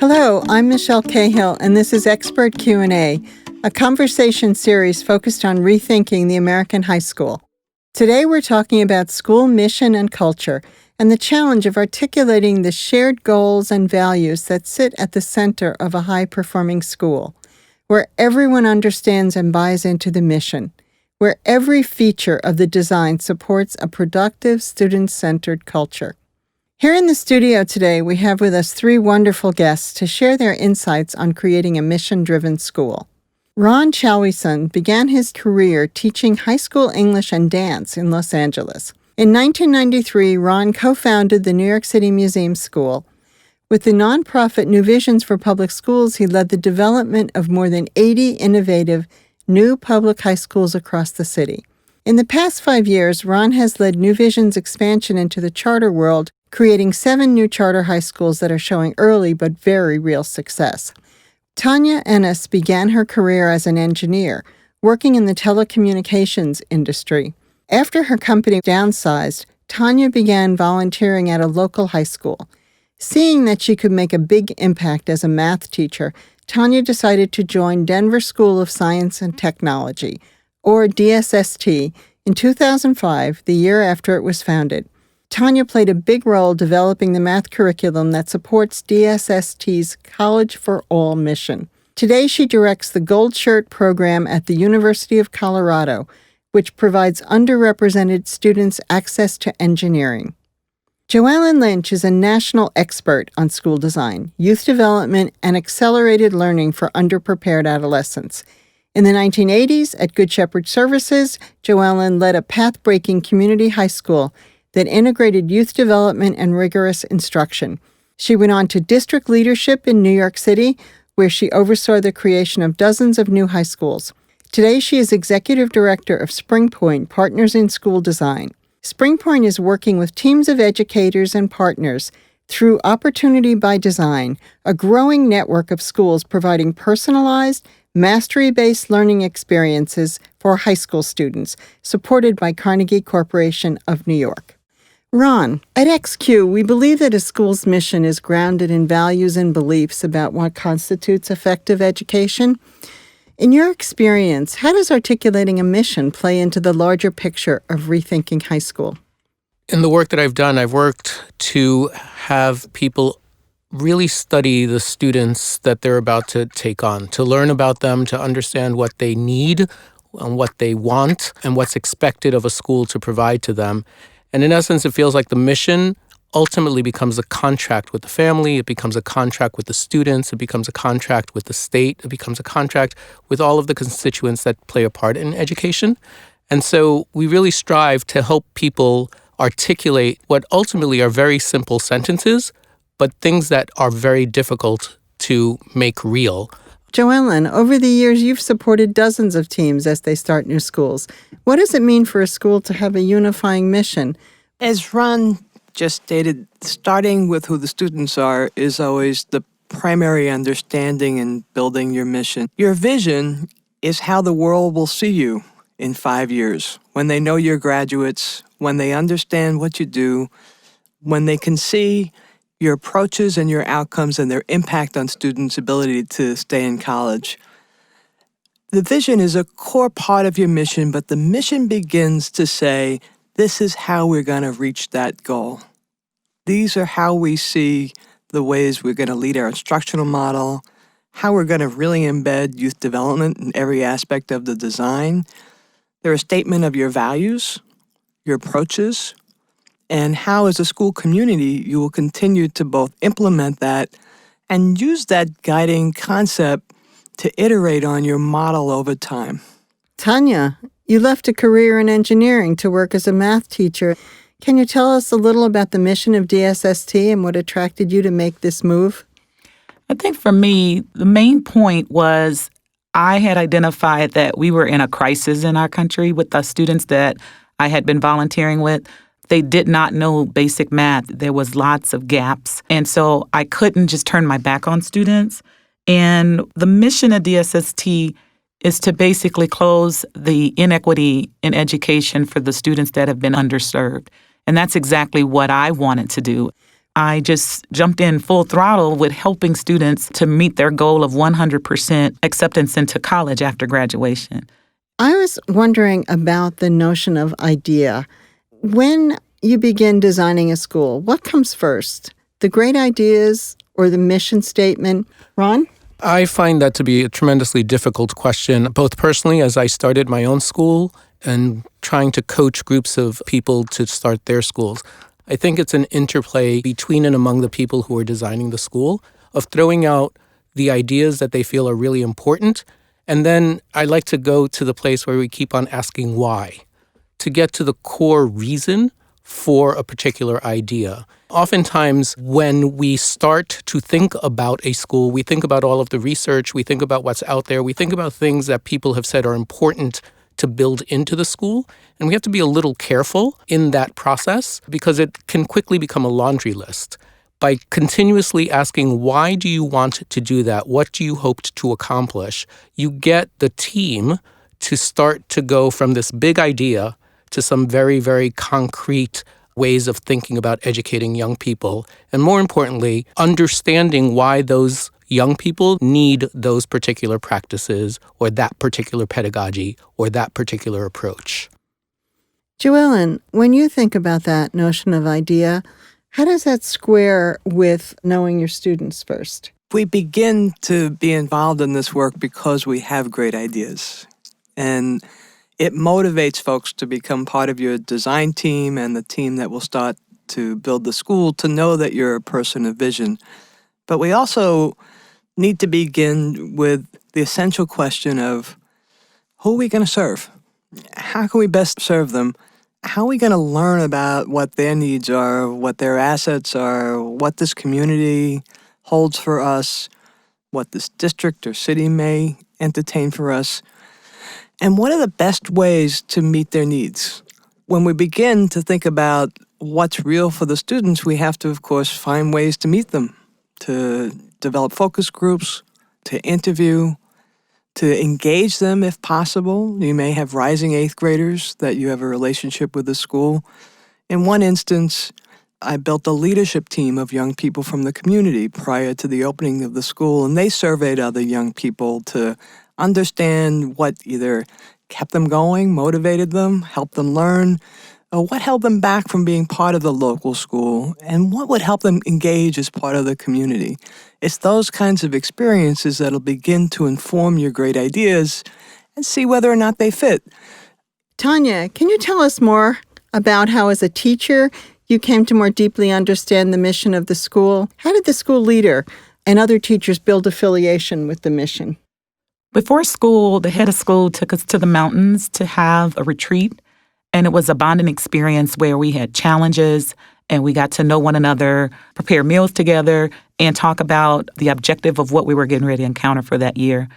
Hello, I'm Michelle Cahill, and this is Expert Q&A, a conversation series focused on rethinking the American high school. Today we're talking about school mission and culture and the challenge of articulating the shared goals and values that sit at the center of a high-performing school, where everyone understands and buys into the mission, where every feature of the design supports a productive, student-centered culture. Here in the studio today, we have with us three wonderful guests to share their insights on creating a mission-driven school. Ron Chalwison began his career teaching high school English and dance in Los Angeles. In 1993, Ron co-founded the New York City Museum School. With the nonprofit New Visions for Public Schools, he led the development of more than 80 innovative new public high schools across the city. In the past 5 years, Ron has led New Vision's expansion into the charter world, creating 7 new charter high schools that are showing early but very real success. Tanya Ennis began her career as an engineer, working in the telecommunications industry. After her company downsized, Tanya began volunteering at a local high school. Seeing that she could make a big impact as a math teacher, Tanya decided to join Denver School of Science and Technology, or DSST, in 2005, the year after it was founded. Tanya played a big role developing the math curriculum that supports DSST's College for All mission. Today, she directs the Gold Shirt program at the University of Colorado, which provides underrepresented students access to engineering. Joellen Lynch is a national expert on school design, youth development, and accelerated learning for underprepared adolescents. In the 1980s, at Good Shepherd Services, Joellen led a path-breaking community high school that integrated youth development and rigorous instruction. She went on to district leadership in New York City, where she oversaw the creation of dozens of new high schools. Today, she is executive director of SpringPoint Partners in School Design. SpringPoint is working with teams of educators and partners through Opportunity by Design, a growing network of schools providing personalized, mastery-based learning experiences for high school students, supported by Carnegie Corporation of New York. Ron, at XQ, we believe that a school's mission is grounded in values and beliefs about what constitutes effective education. In your experience, how does articulating a mission play into the larger picture of rethinking high school? In the work that I've done, I've worked to have people really study the students that they're about to take on, to learn about them, to understand what they need and what they want and what's expected of a school to provide to them. And in essence, it feels like the mission ultimately becomes a contract with the family, it becomes a contract with the students, it becomes a contract with the state, it becomes a contract with all of the constituents that play a part in education. And so we really strive to help people articulate what ultimately are very simple sentences, but things that are very difficult to make real. Joellen, over the years, you've supported dozens of teams as they start new schools. What does it mean for a school to have a unifying mission? As Ron just stated, starting with who the students are is always the primary understanding in building your mission. Your vision is how the world will see you in 5 years, when they know you're graduates, when they understand what you do, when they can see your approaches and your outcomes and their impact on students' ability to stay in college. The vision is a core part of your mission, but the mission begins to say, this is how we're going to reach that goal. These are how we see the ways we're going to lead our instructional model, how we're going to really embed youth development in every aspect of the design. They're a statement of your values, your approaches, and how as a school community you will continue to both implement that and use that guiding concept to iterate on your model over time. Tanya, you left a career in engineering to work as a math teacher. Can you tell us a little about the mission of DSST and what attracted you to make this move? I think for me, the main point was I had identified that we were in a crisis in our country with the students that I had been volunteering with. They did not know basic math. There was lots of gaps. And so I couldn't just turn my back on students. And the mission of DSST is to basically close the inequity in education for the students that have been underserved. And that's exactly what I wanted to do. I just jumped in full throttle with helping students to meet their goal of 100% acceptance into college after graduation. I was wondering about the notion of idea. When you begin designing a school, what comes first? The great ideas or the mission statement? Ron? I find that to be a tremendously difficult question, both personally as I started my own school and trying to coach groups of people to start their schools. I think it's an interplay between and among the people who are designing the school of throwing out the ideas that they feel are really important. And then I like to go to the place where we keep on asking why, to get to the core reason for a particular idea. Oftentimes, when we start to think about a school, we think about all of the research, we think about what's out there, we think about things that people have said are important to build into the school. And we have to be a little careful in that process because it can quickly become a laundry list. By continuously asking, why do you want to do that? What do you hope to accomplish? You get the team to start to go from this big idea to some very, very concrete ways of thinking about educating young people. And more importantly, understanding why those young people need those particular practices or that particular pedagogy or that particular approach. Joellen, when you think about that notion of idea, how does that square with knowing your students first? We begin to be involved in this work because we have great ideas. And it motivates folks to become part of your design team and the team that will start to build the school to know that you're a person of vision. But we also need to begin with the essential question of who are we going to serve? How can we best serve them? How are we going to learn about what their needs are, what their assets are, what this community holds for us, what this district or city may entertain for us, and what are the best ways to meet their needs? When we begin to think about what's real for the students, we have to, of course, find ways to meet them, to develop focus groups, to interview, to engage them if possible. You may have rising 8th graders that you have a relationship with the school. In one instance, I built a leadership team of young people from the community prior to the opening of the school, and they surveyed other young people to understand what either kept them going, motivated them, helped them learn, or what held them back from being part of the local school, and what would help them engage as part of the community. It's those kinds of experiences that'll begin to inform your great ideas and see whether or not they fit. Tanya, can you tell us more about how, as a teacher, you came to more deeply understand the mission of the school? How did the school leader and other teachers build affiliation with the mission? Before school, the head of school took us to the mountains to have a retreat. And it was a bonding experience where we had challenges and we got to know one another, prepare meals together, and talk about the objective of what we were getting ready to encounter for that year.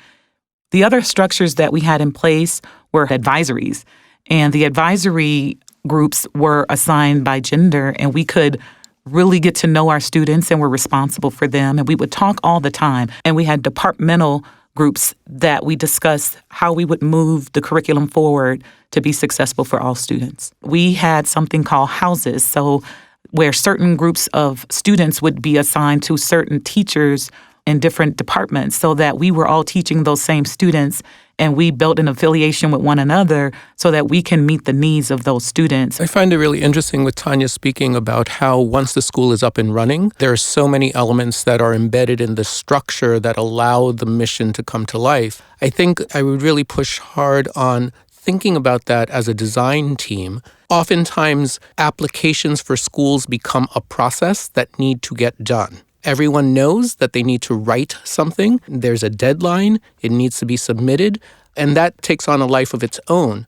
The other structures that we had in place were advisories. And the advisory groups were assigned by gender, and we could really get to know our students and were responsible for them. And we would talk all the time. And we had departmental groups that we discussed how we would move the curriculum forward to be successful for all students. We had something called houses, so where certain groups of students would be assigned to certain teachers in different departments so that we were all teaching those same students, and we built an affiliation with one another so that we can meet the needs of those students. I find it really interesting with Tanya speaking about how once the school is up and running, there are so many elements that are embedded in the structure that allow the mission to come to life. I think I would really push hard on thinking about that as a design team. Oftentimes, applications for schools become a process that need to get done. Everyone knows that they need to write something. There's a deadline. It needs to be submitted. And that takes on a life of its own.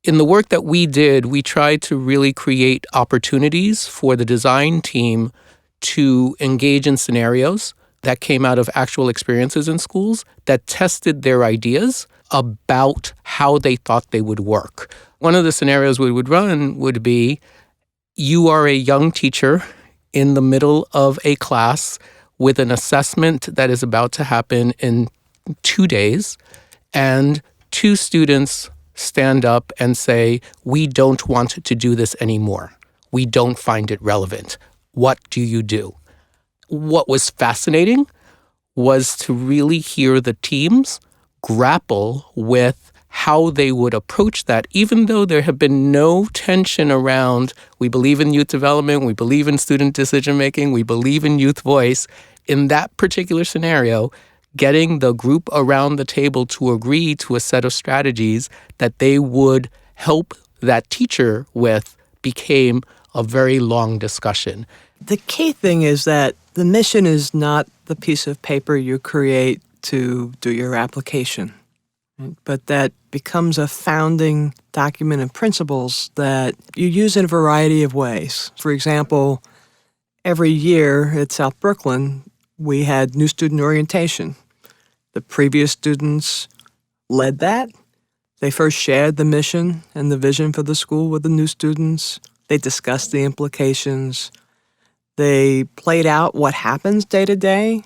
In the work that we did, we tried to really create opportunities for the design team to engage in scenarios that came out of actual experiences in schools that tested their ideas about how they thought they would work. One of the scenarios we would run would be, you are a young teacher in the middle of a class with an assessment that is about to happen in 2 days, and 2 students stand up and say, we don't want to do this anymore. We don't find it relevant. what do you do? What was fascinating was to really hear the teams grapple with how they would approach that, even though there had been no tension around, we believe in youth development, we believe in student decision-making, we believe in youth voice. In that particular scenario, getting the group around the table to agree to a set of strategies that they would help that teacher with became a very long discussion. The key thing is that the mission is not the piece of paper you create to do your application, right? But that becomes a founding document and principles that you use in a variety of ways. For example, every year at South Brooklyn, we had new student orientation. The previous students led that. They first shared the mission and the vision for the school with the new students. They discussed the implications. They played out what happens day to day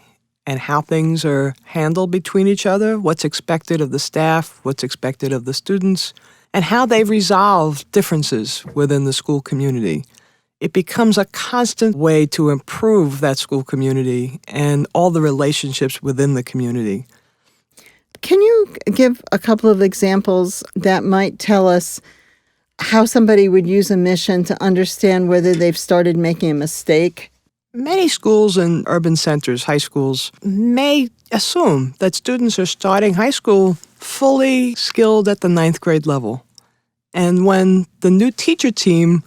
and how things are handled between each other, what's expected of the staff, what's expected of the students, and how they resolve differences within the school community. It becomes a constant way to improve that school community and all the relationships within the community. Can you give a couple of examples that might tell us how somebody would use a mission to understand whether they've started making a mistake? Many schools in urban centers, high schools, may assume that students are starting high school fully skilled at the 9th grade level. And when the new teacher team,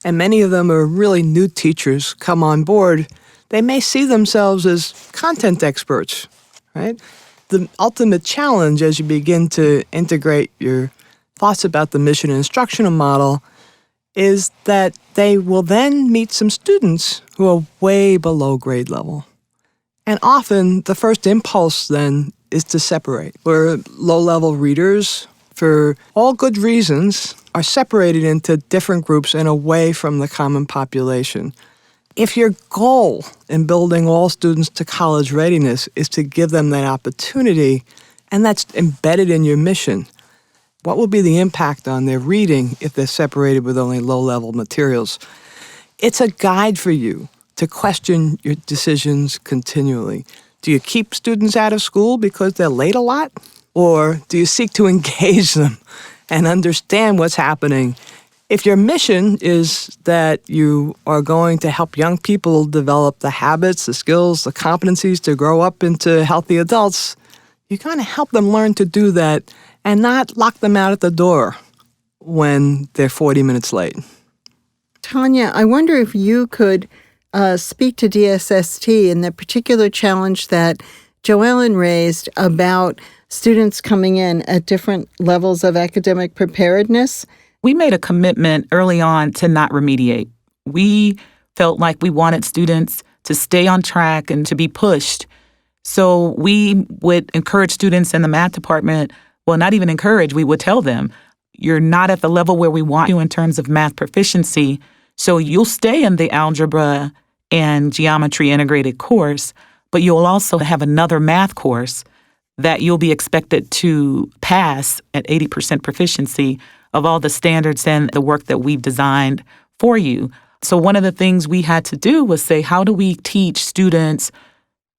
and many of them are really new teachers, come on board, they may see themselves as content experts, right? The ultimate challenge as you begin to integrate your thoughts about the mission and instructional model is that they will then meet some students who are way below grade level. And often the first impulse then is to separate. Where low-level readers, for all good reasons, are separated into different groups and away from the common population. If your goal in building all students to college readiness is to give them that opportunity, and that's embedded in your mission, what will be the impact on their reading if they're separated with only low-level materials? It's a guide for you to question your decisions continually. Do you keep students out of school because they're late a lot? Or do you seek to engage them and understand what's happening? If your mission is that you are going to help young people develop the habits, the skills, the competencies to grow up into healthy adults, you're going to help them learn to do that and not lock them out at the door when they're 40 minutes late. Tanya, I wonder if you could speak to DSST and the particular challenge that Joellen raised about students coming in at different levels of academic preparedness. We made a commitment early on to not remediate. We felt like we wanted students to stay on track and to be pushed. So we would encourage students in the math department, well, not even encourage, we would tell them, you're not at the level where we want you in terms of math proficiency, so you'll stay in the algebra and geometry integrated course, but you'll also have another math course that you'll be expected to pass at 80% proficiency of all the standards and the work that we've designed for you. So one of the things we had to do was say, how do we teach students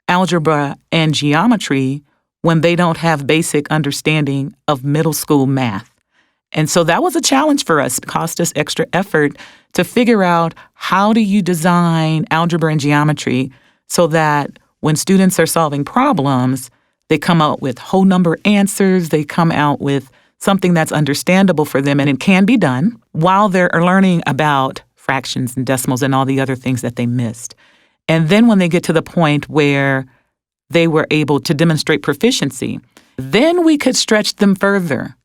algebra and geometry when they don't have basic understanding of middle school math? And so that was a challenge for us. It cost us extra effort to figure out how do you design algebra and geometry so that when students are solving problems, they come out with whole number answers, they come out with something that's understandable for them, and it can be done while they're learning about fractions and decimals and all the other things that they missed. And then when they get to the point where they were able to demonstrate proficiency, then we could stretch them further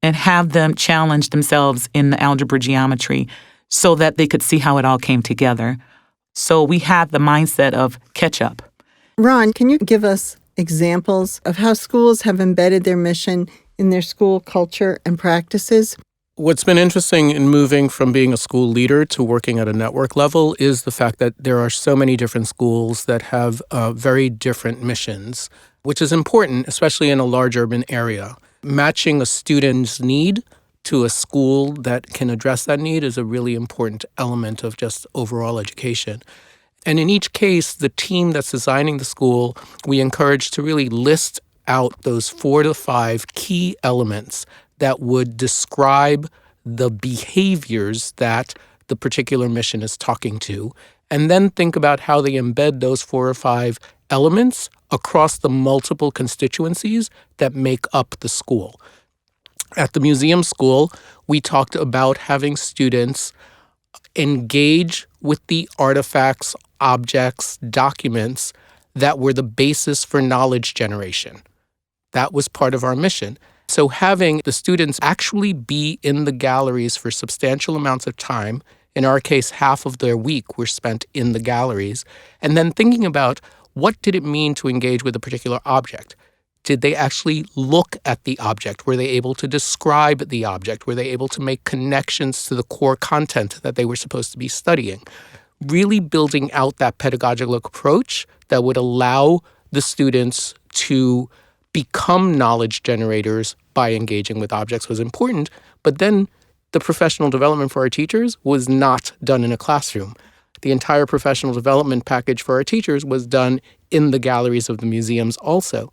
and have them challenge themselves in the algebra geometry so that they could see how it all came together. So we have the mindset of catch up. Ron, can you give us examples of how schools have embedded their mission in their school culture and practices? What's been interesting in moving from being a school leader to working at a network level is the fact that there are so many different schools that have very different missions, which is important, especially in a large urban area. Matching a student's need to a school that can address that need is a really important element of just overall education. And in each case, the team that's designing the school, we encourage to really list out those 4 to 5 key elements that would describe the behaviors that the particular mission is talking to, and then think about how they embed those 4 or 5 elements across the multiple constituencies that make up the school. At the museum school, we talked about having students engage with the artifacts, objects, documents that were the basis for knowledge generation. That was part of our mission. So having the students actually be in the galleries for substantial amounts of time, in our case, half of their week were spent in the galleries, and then thinking about what did it mean to engage with a particular object? Did they actually look at the object? Were they able to describe the object? Were they able to make connections to the core content that they were supposed to be studying? Really building out that pedagogical approach that would allow the students to become knowledge generators by engaging with objects was important. But then the professional development for our teachers was not done in a classroom. The entire professional development package for our teachers was done in the galleries of the museums also.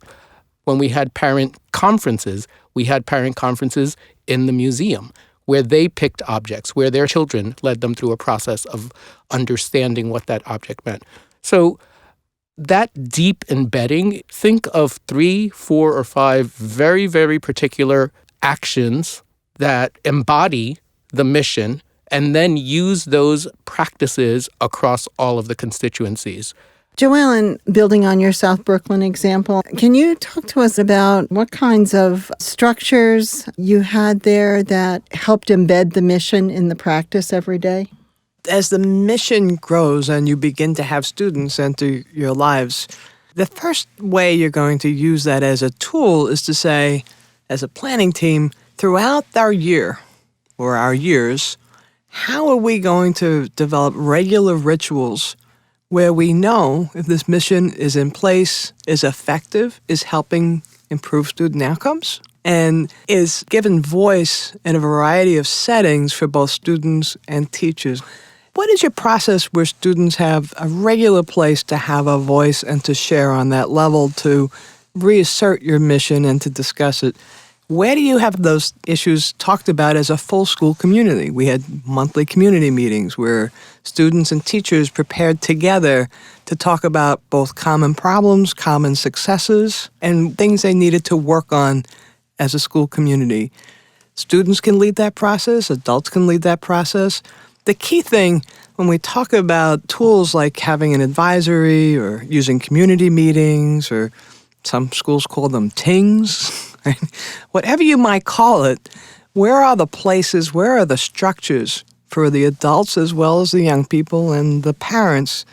When we had parent conferences, we had parent conferences in the museum where they picked objects, where their children led them through a process of understanding what that object meant. So that deep embedding, think of 3, 4, or 5 very, very particular actions that embody the mission and then use those practices across all of the constituencies. Joellen, building on your South Brooklyn example, can you talk to us about what kinds of structures you had there that helped embed the mission in the practice every day? As the mission grows and you begin to have students enter your lives, the first way you're going to use that as a tool is to say, as a planning team, throughout our year or our years, how are we going to develop regular rituals where we know if this mission is in place, is effective, is helping improve student outcomes, and is given voice in a variety of settings for both students and teachers. What is your process where students have a regular place to have a voice and to share on that level, to reassert your mission and to discuss it? Where do you have those issues talked about as a full school community? We had monthly community meetings where students and teachers prepared together to talk about both common problems, common successes, and things they needed to work on as a school community. Students can lead that process, adults can lead that process. The key thing when we talk about tools like having an advisory or using community meetings, or some schools call them TINGs, right? Whatever you might call it, where are the places, where are the structures for the adults as well as the young people and the parents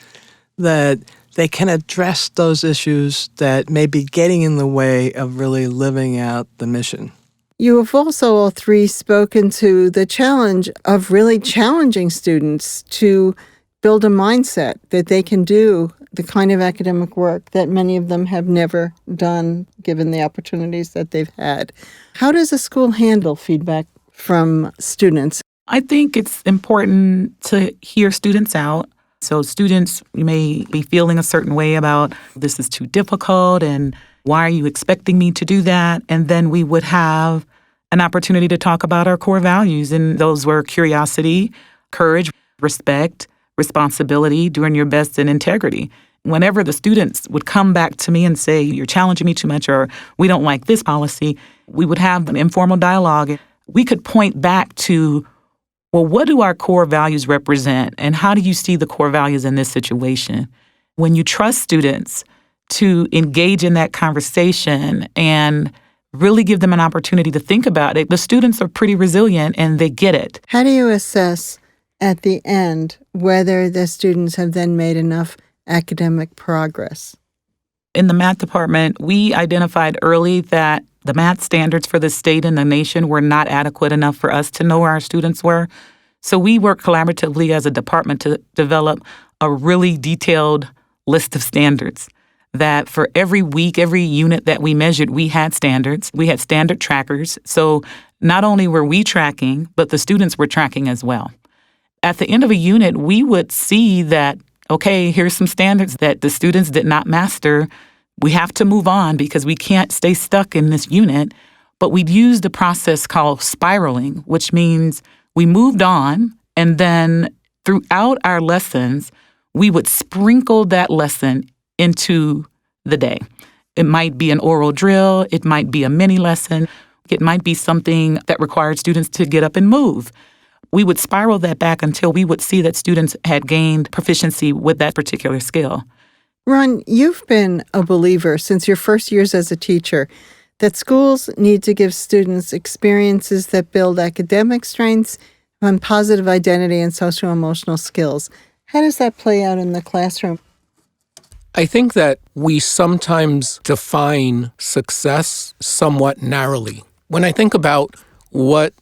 that they can address those issues that may be getting in the way of really living out the mission? You have also all three spoken to the challenge of really challenging students to build a mindset that they can do the kind of academic work that many of them have never done, given the opportunities that they've had. How does a school handle feedback from students? I think it's important to hear students out. So students may be feeling a certain way about this is too difficult and why are you expecting me to do that? And then we would have an opportunity to talk about our core values. And those were curiosity, courage, respect, responsibility, doing your best, and integrity. Whenever the students would come back to me and say, you're challenging me too much, or we don't like this policy, we would have an informal dialogue. We could point back to, well, what do our core values represent? And how do you see the core values in this situation? When you trust students to engage in that conversation and really give them an opportunity to think about it, the students are pretty resilient and they get it. How do you assess at the end whether the students have then made enough academic progress? In the math department, we identified early that the math standards for the state and the nation were not adequate enough for us to know where our students were. So we worked collaboratively as a department to develop a really detailed list of standards that for every week, every unit that we measured, we had standards. We had standard trackers. So not only were we tracking, but the students were tracking as well. At the end of a unit, we would see that, okay, here's some standards that the students did not master. We have to move on because we can't stay stuck in this unit. But we'd used a process called spiraling, which means we moved on, and then throughout our lessons, we would sprinkle that lesson into the day. It might be an oral drill. It might be a mini lesson. It might be something that required students to get up and move. We would spiral that back until we would see that students had gained proficiency with that particular skill. Ron, you've been a believer since your first years as a teacher that schools need to give students experiences that build academic strengths and positive identity and socio-emotional skills. How does that play out in the classroom? I think that we sometimes define success somewhat narrowly. When I think about what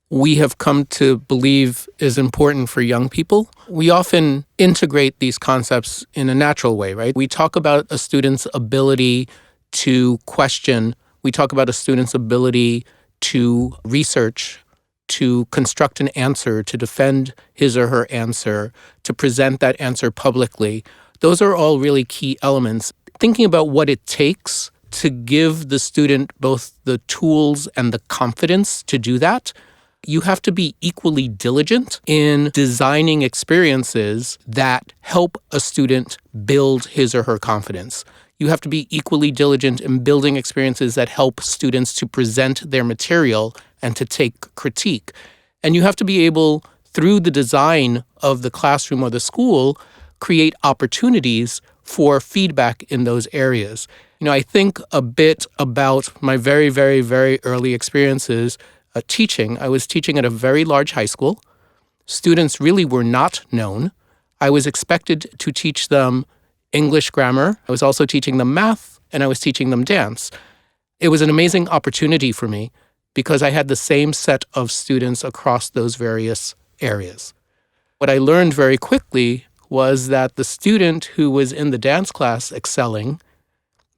we have come to believe is important for young people, we often integrate these concepts in a natural way, right? We talk about a student's ability to question. We talk about a student's ability to research, to construct an answer, to defend his or her answer, to present that answer publicly. Those are all really key elements. Thinking about what it takes to give the student both the tools and the confidence to do that, you have to be equally diligent in designing experiences that help a student build his or her confidence. You have to be equally diligent in building experiences that help students to present their material and to take critique. And you have to be able, through the design of the classroom or the school, create opportunities for feedback in those areas. I think a bit about my very, very, very early experiences teaching. I was teaching at a very large high school. Students really were not known. I was expected to teach them English grammar. I was also teaching them math, and I was teaching them dance. It was an amazing opportunity for me because I had the same set of students across those various areas. What I learned very quickly was that the student who was in the dance class excelling,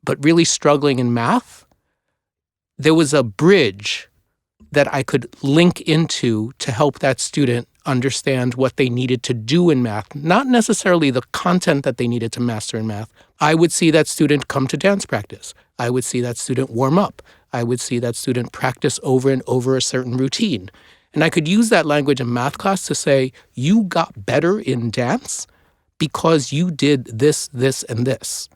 but really struggling in math, there was a bridge that I could link into to help that student understand what they needed to do in math, not necessarily the content that they needed to master in math. I would see that student come to dance practice. I would see that student warm up. I would see that student practice over and over a certain routine. And I could use that language in math class to say, you got better in dance because you did this, this, and this.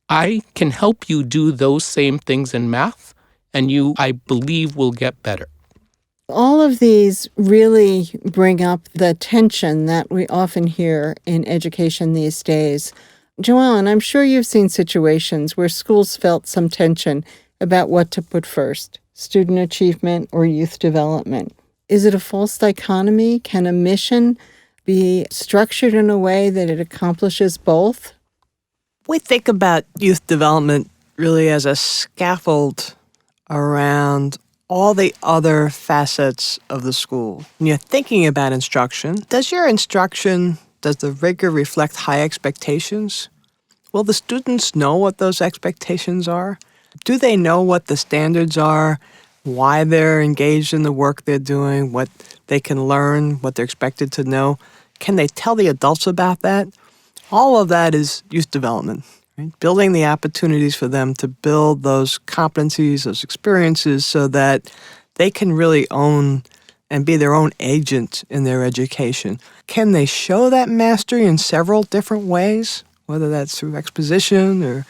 I can help you do those same things in math, and you, I believe, will get better. All of these really bring up the tension that we often hear in education these days. Joellen, I'm sure you've seen situations where schools felt some tension about what to put first, student achievement or youth development. Is it a false dichotomy? Can a mission be structured in a way that it accomplishes both? We think about youth development really as a scaffold around all the other facets of the school. When you're thinking about instruction, does the rigor reflect high expectations? Will the students know what those expectations are? Do they know what the standards are, why they're engaged in the work they're doing, what they can learn, what they're expected to know? Can they tell the adults about that? All of that is youth development, right? Building the opportunities for them to build those competencies, those experiences, so that they can really own and be their own agent in their education. Can they show that mastery in several different ways, whether that's through exposition or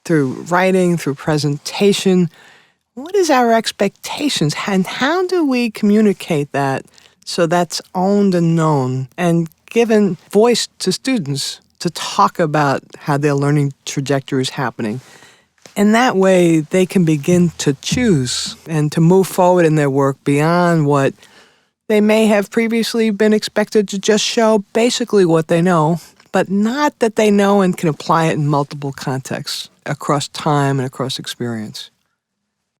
through writing, through presentation? What is our expectations, and how do we communicate that so that's owned and known and given voice to students to talk about how their learning trajectory is happening? And that way they can begin to choose and to move forward in their work beyond what they may have previously been expected to just show basically what they know, but not that they know and can apply it in multiple contexts across time and across experience.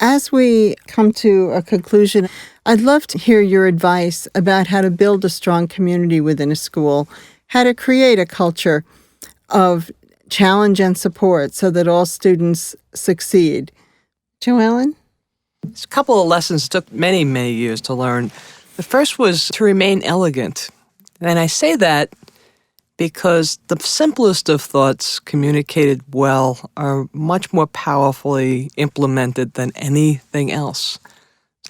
As we come to a conclusion, I'd love to hear your advice about how to build a strong community within a school, how to create a culture of challenge and support so that all students succeed. Joellen? There's a couple of lessons that took many, many years to learn. The first was to remain elegant. And I say that because the simplest of thoughts communicated well are much more powerfully implemented than anything else.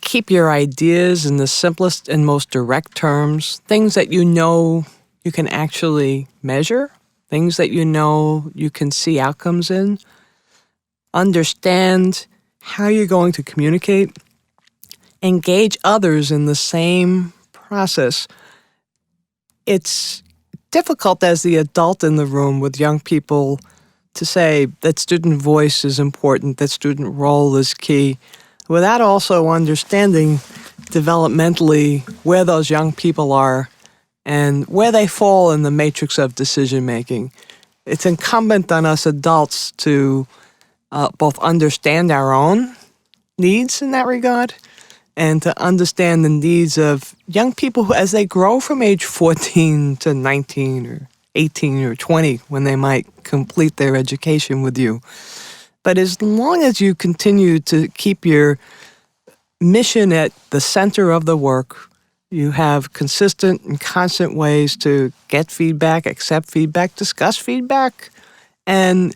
Keep your ideas in the simplest and most direct terms, things that you know you can actually measure, things that you know you can see outcomes in. Understand how you're going to communicate. Engage others in the same process. It's difficult as the adult in the room with young people to say that student voice is important, that student role is key, without also understanding developmentally where those young people are and where they fall in the matrix of decision making. It's incumbent on us adults to both understand our own needs in that regard and to understand the needs of young people who, as they grow from age 14 to 19 or 18 or 20, when they might complete their education with you. But as long as you continue to keep your mission at the center of the work, you have consistent and constant ways to get feedback, accept feedback, discuss feedback, and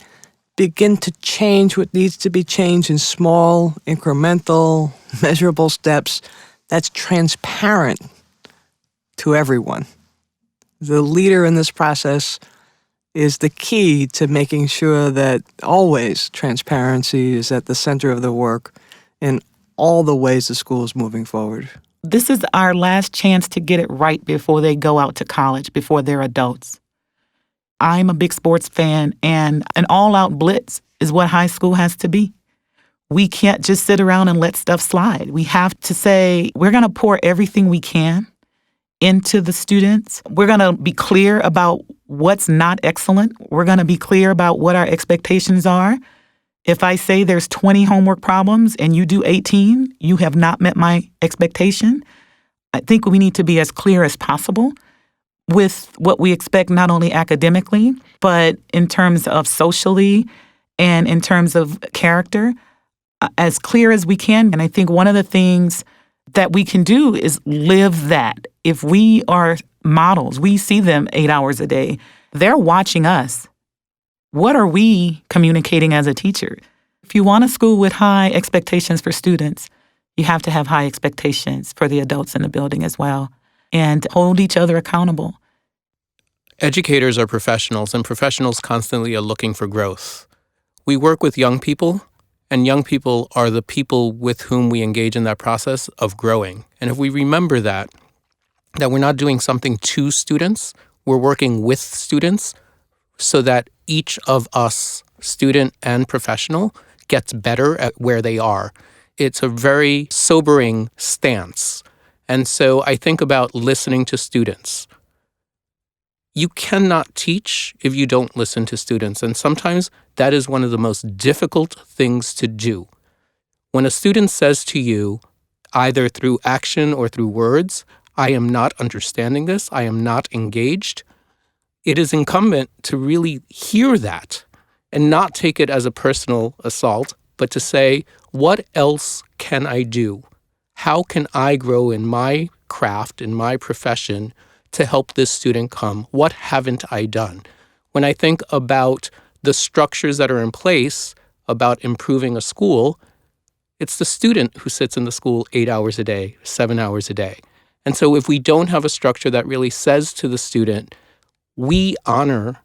begin to change what needs to be changed in small, incremental, measurable steps that's transparent to everyone. The leader in this process is the key to making sure that always transparency is at the center of the work in all the ways the school is moving forward. This is our last chance to get it right before they go out to college, before they're adults. I'm a big sports fan, and an all-out blitz is what high school has to be. We can't just sit around and let stuff slide. We have to say, we're going to pour everything we can into the students. We're going to be clear about what's not excellent. We're going to be clear about what our expectations are. If I say there's 20 homework problems and you do 18, you have not met my expectation. I think we need to be as clear as possible with what we expect, not only academically, but in terms of socially and in terms of character, as clear as we can. And I think one of the things that we can do is live that. If we are models, we see them 8 hours a day, they're watching us. What are we communicating as a teacher? If you want a school with high expectations for students, you have to have high expectations for the adults in the building as well, and hold each other accountable. Educators are professionals, and professionals constantly are looking for growth. We work with young people, and young people are the people with whom we engage in that process of growing. And if we remember that we're not doing something to students, we're working with students so that each of us, student and professional, gets better at where they are. It's a very sobering stance. And so I think about listening to students. You cannot teach if you don't listen to students, and sometimes that is one of the most difficult things to do. When a student says to you, either through action or through words, I am not understanding this, I am not engaged, it is incumbent to really hear that and not take it as a personal assault, but to say, what else can I do? How can I grow in my craft, in my profession, to help this student come? What haven't I done? When I think about the structures that are in place about improving a school, it's the student who sits in the school 8 hours a day, 7 hours a day. And so if we don't have a structure that really says to the student, we honor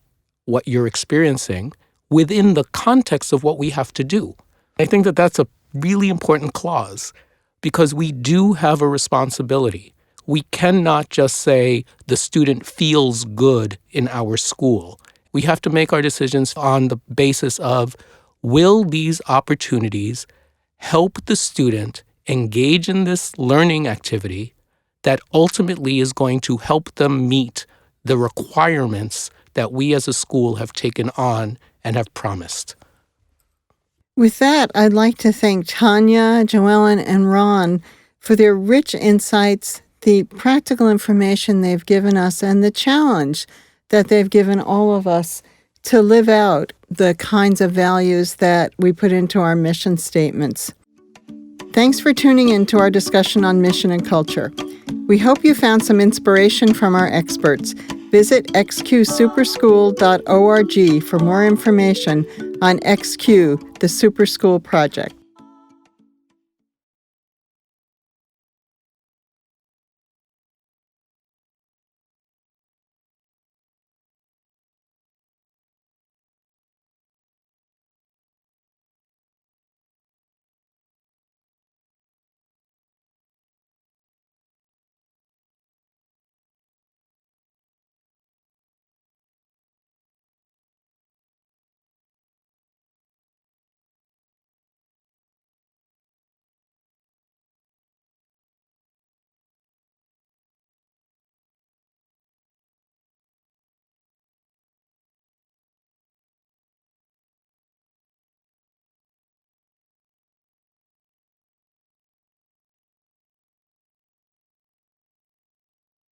what you're experiencing within the context of what we have to do. I think that that's a really important clause because we do have a responsibility. We cannot just say the student feels good in our school. We have to make our decisions on the basis of, will these opportunities help the student engage in this learning activity that ultimately is going to help them meet the requirements that we as a school have taken on and have promised. With that, I'd like to thank Tanya, Joellen, and Ron for their rich insights, the practical information they've given us, and the challenge that they've given all of us to live out the kinds of values that we put into our mission statements. Thanks for tuning in to our discussion on mission and culture. We hope you found some inspiration from our experts. Visit xqsuperschool.org for more information on XQ, the Super School Project.